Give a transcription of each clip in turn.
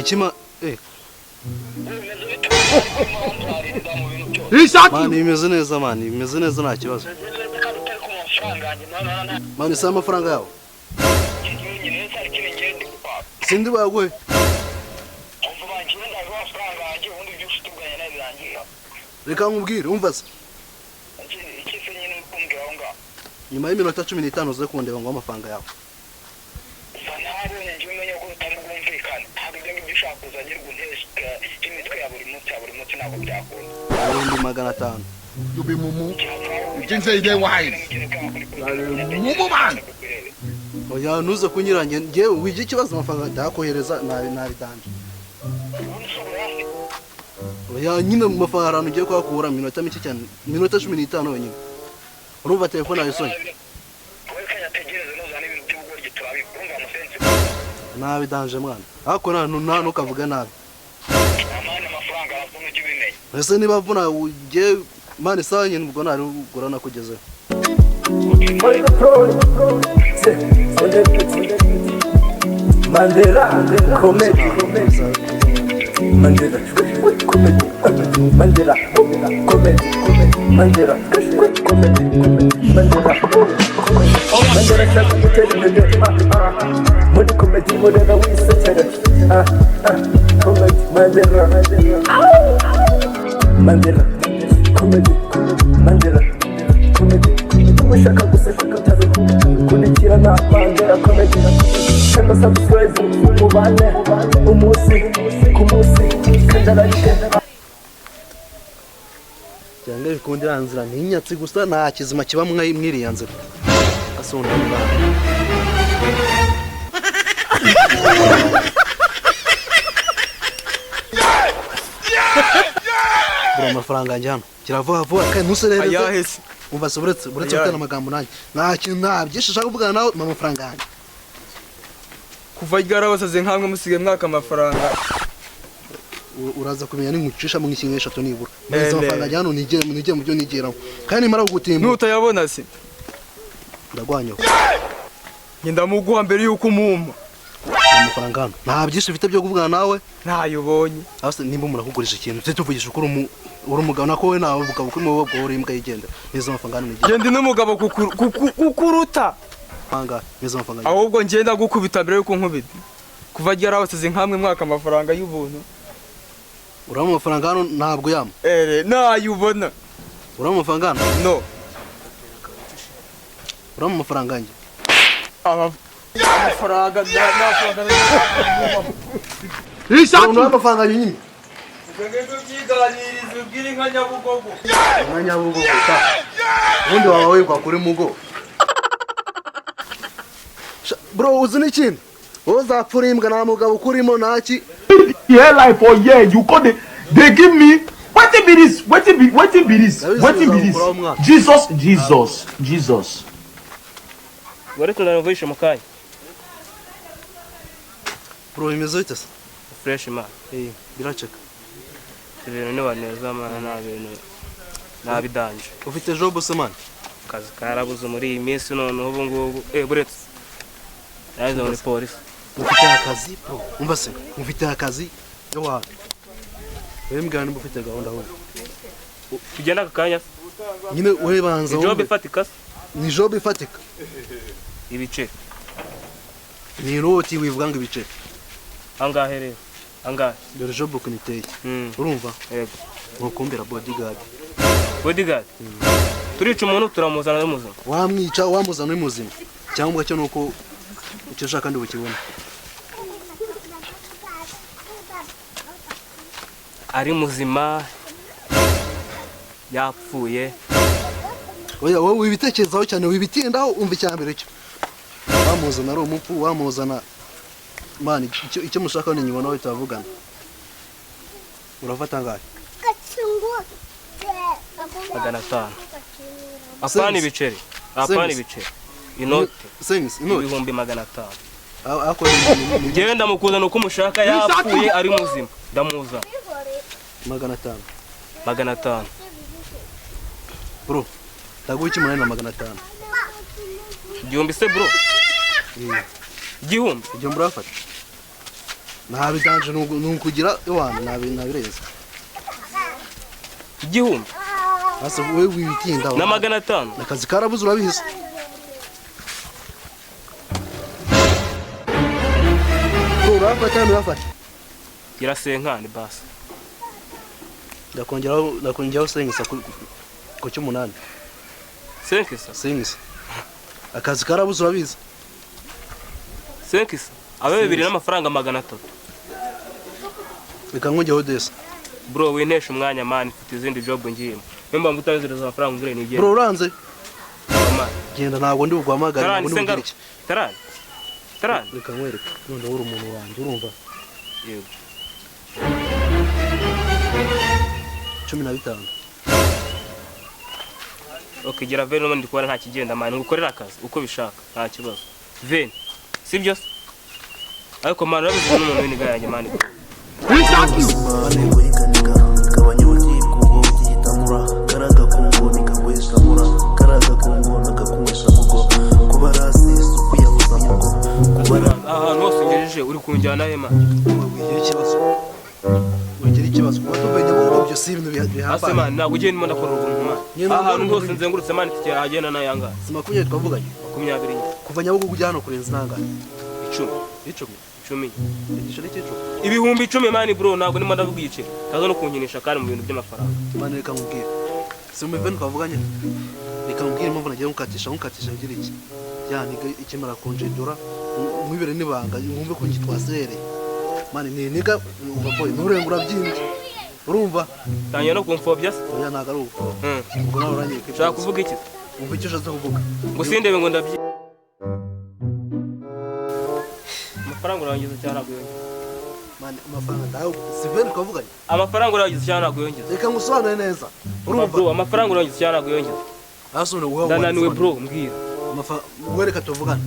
Ikima Mani bimeze neza nta kibazo. Mani isa amafaranga yawe. Sindi baguhe. Reka nkubwire umva se. Nyuma y'iminota 15 uze kundeba ngo amafaranga yawe. Ndi 500. Yubi mumu. Jinse ide wise. Mumu man. Oya nuze kunyirange ngewe wije ikibazo amafaranga ndakohereza nabi danje. Oya nyine mu mafaranga ugiye kwakura minota mike cyane. Minota 15 yonyine. Urumva telefone ayisonye. Nabi danje mwana. Hako nta nukavuga nabi. Ese niba vuna uje mani sanye nubwo nari ugorana kugeze. Mandela comedy Mandela comedy Mandela comedy Mandela comedy Mandela Modi comedy modela wisetere comedy Mandela comedy Mandela comedy Mushaka guseka tabe kunikira na Mandela comedy Kanda subscribe mubane umusi kumusi kandarike Cyangwa bikundira nzira ntinyatsi gusa nta kizima kiba mwiriya nzira asonda mbana Bro amafaranga njyana kiravuga kandi ntuserereze ayahese umva se buretse gutana amagambo nanjye nta kintu ntabyishe shaka kuvugana nawe amafaranga yanjye kuva ryarabasaze nkamwe musige mwaka amafaranga uraza kumenya n'inkucisha mu nkingi 3 nibura neza amafaranga njyana nige mu byo nigeraho kandi mara kugutimba nutayabona se ndagwanyo ngenda muguha mbere yuko umuma amafaranga hano nta byinshi bifite byo kuvugana nawe ntayubonye ase nimba murakugurisha ikintu tete tuvugisha ukuri umugabo nako we nawe bukaba kuri mu bwo uri imbwa yigenda neza amafaranga nige ngende n'umugabo kukuruta panga neza amafaranga ahubwo ngenda gukubita mbere yuko nkubita kuva ryarabasaze nkamwe mwaka amafaranga y'ubuntu uramo amafaranga hano ntabwo yama ntayubona uramo amafaranga hano no uramo amafaranga nge amafaranga uramo amafaranga nyine ngende byiganiriza ubwira inka Nyabugogo ubundi wawe wigwa kuri mugo bro uzi n'ikindi uzapfura imbwa nta mugabo kurimo ntaki Here life for year you call they give me wetin be this Jesus Gore tunavugisha mukanya bro imeze bite se fresh man biraceka ibintu ni baneza mana nabidanje ufite job se man kazi karabuze muri iyi minsi none ubu ngubu buretse nazo muri police ufite akazi bro umva se ufite akazi yawa wembwana ufite gahunda ho tugenda akanya nyine we banza job ifatika ni job ifatika ibice ni roti wivuga ngo ibice angahe rero angahe dore job kuniteye urumva yego nkukumbira bodyguard turica umuntu turamuzana n'umuzima wamwica wamuzana n'umuzima cyangwa cyo nuko icyo shaka ndi bukibona ari muzima yapfuye oya wowe wibitekerezaho cyane wibitindaho umva icyambere cyo wamuzana ari umupfu wamuzana mani icyo mushaka ni nyuma nawe tavugana urafata ngahe 500 apana ibiceri inoti ibihumbi 500 ako genda mukuzana uko mushaka yapfuye ari muzima ndamuza 500 bro ndaguha iki munani na 500 igihumbi se bro igihumbi urafata nabiganje nukugira iwana nabireza igihumbi asa wewe wibitinda na 500 nakazi karabuze urabizi urafata irasenkane basi ndakongeraho sengisa ku cy'umunani sengisa akazi karabuze urabizi sengisa abe bibiri n'amafaranga 300 bikangongeho desa bro wintesha umwanya man mfite izindi job ngiyemo memba ngutazereza amafaranga ngure nigende bro uranze genda ntabwo ndi bugwamagara ngo ndi iki tarani bikanywereka none uri umuntu wanjye urumva yego 15 okay gira veno ndi kubara nta kigenda man ngukorera akazi uko bishaka nta kibazo ven sibyo ariko man rabize n'umuntu w'iniga yanjye man uri kunjyana hema ugira ikibazo watubenya ngo byo si ibintu bihambaye asema ntabwo ugiye ndimo ndakora ubuntu ahantu hose nzengurutse man tike hagenda na yanga simakunye twavuganye 20 kuva Nyabugogo ujya hano kurenza nangana 10 igiciro cy'icumi ibihumbi 10 man bro ntabwo ndimo ndavuga igiciro kaza no kunkinisha kandi mu bintu by'amafaranga man reka nkubwire si mu event twavuganye reka nkubwire impamvu nagiye nkukatisha ngira iki yani ikimara konjedura mwibere nibanga ngumve ko ngitwazere man ni niga umva boy nurengura byinshi urumva tanya no kumfobya oya naga ari uko ubwo nawe uranye ushaka kuvuga iki umva icyo ushatse kuvuga ngo sindebe ngo ndabyi amafaranga urangiza cyane aguyongeza man amafaranga ndayo siveni twavuganye amafaranga urangiza cyane aguyongeza reka ngusobanure neza urumva bro amafaranga urangiza cyane aguyongeza asone uhawe ndananiwe bro mbwira wereka tuvugane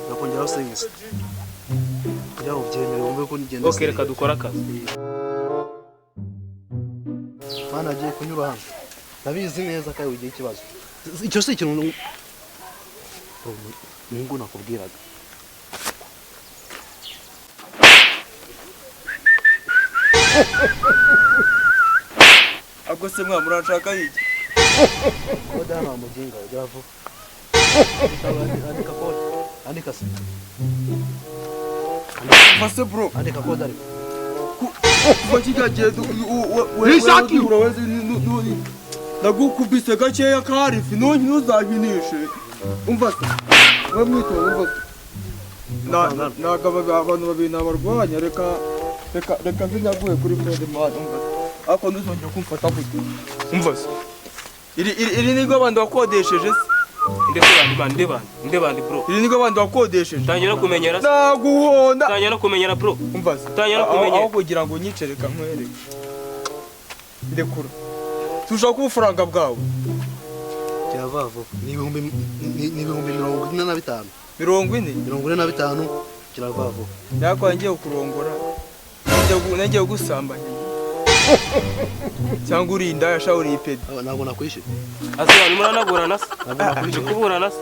nakongeraho sengisa kugira ngo byemere wumve ko nigenda okay reka dukora akazi mana agiye kunyura hano ndabizi neza ko ugiye ikibazo icyo si ikintu ningo nakubwiraga agose mwa murashaka iki koda hano amuginga ujya vuba andika se mase bro andika koda ariko kuva kigagiye uraweze ndagukubise gakeya karifi none ntuzahinishe umva se wamwitoza umva se nagaba abantu babiri nabarwanya reka zinyaguye kuri Fred man umva ako nduzongera kumfata gute umva se iri nigo abantu wakodesheje se ndebandi bro iri nigo abantu wakodesheje tangira kumenyera naguhonda tangira kumenyera bro umva se tangira kumenyera aho kugira ngo nyicereka nkwereke ndekura tushaka ubufaranga bwawe cyavavo ni ibihumbi 45 40 kiravavo yakwangiye kurongora nagiye gusambanya cyangwa urinda yashawuri ipedi ntabwo nakwishyura azwa muranagurana se kuburana se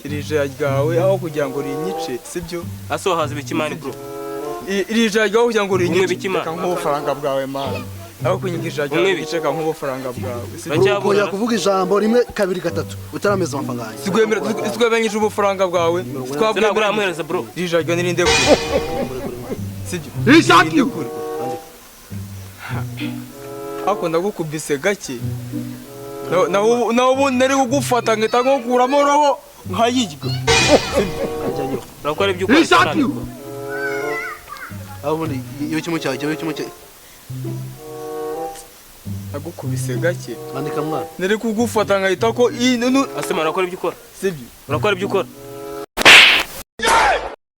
irije ryawe aho kugira ngo rinyice sibyo aso haza bikimani bro irije ryawe kugira ngo rinyice bikimani nk'ubufaranga bwawe man aho kunyigisha ryawe biceka nk'ubufaranga bwawe sibyo kuvuga ijambo rimwe kabiri gatatu utarameza amafaranga sigwemera twebanyije ubufaranga bwawe twabwemera muhereza bro irije ryawe nirinde kure sibyo nirinde kure ako ndagukubise gake naho ubu nari kugufata ngahita nkukuramo roho nkayirya urakora ibyo ukora cyane aho ubundi iyo kimwe cyawe ndagukubise gake andika mwana nari kugufata ngahita ko asema urakora ibyo ukora sibyo urakora ibyo ukora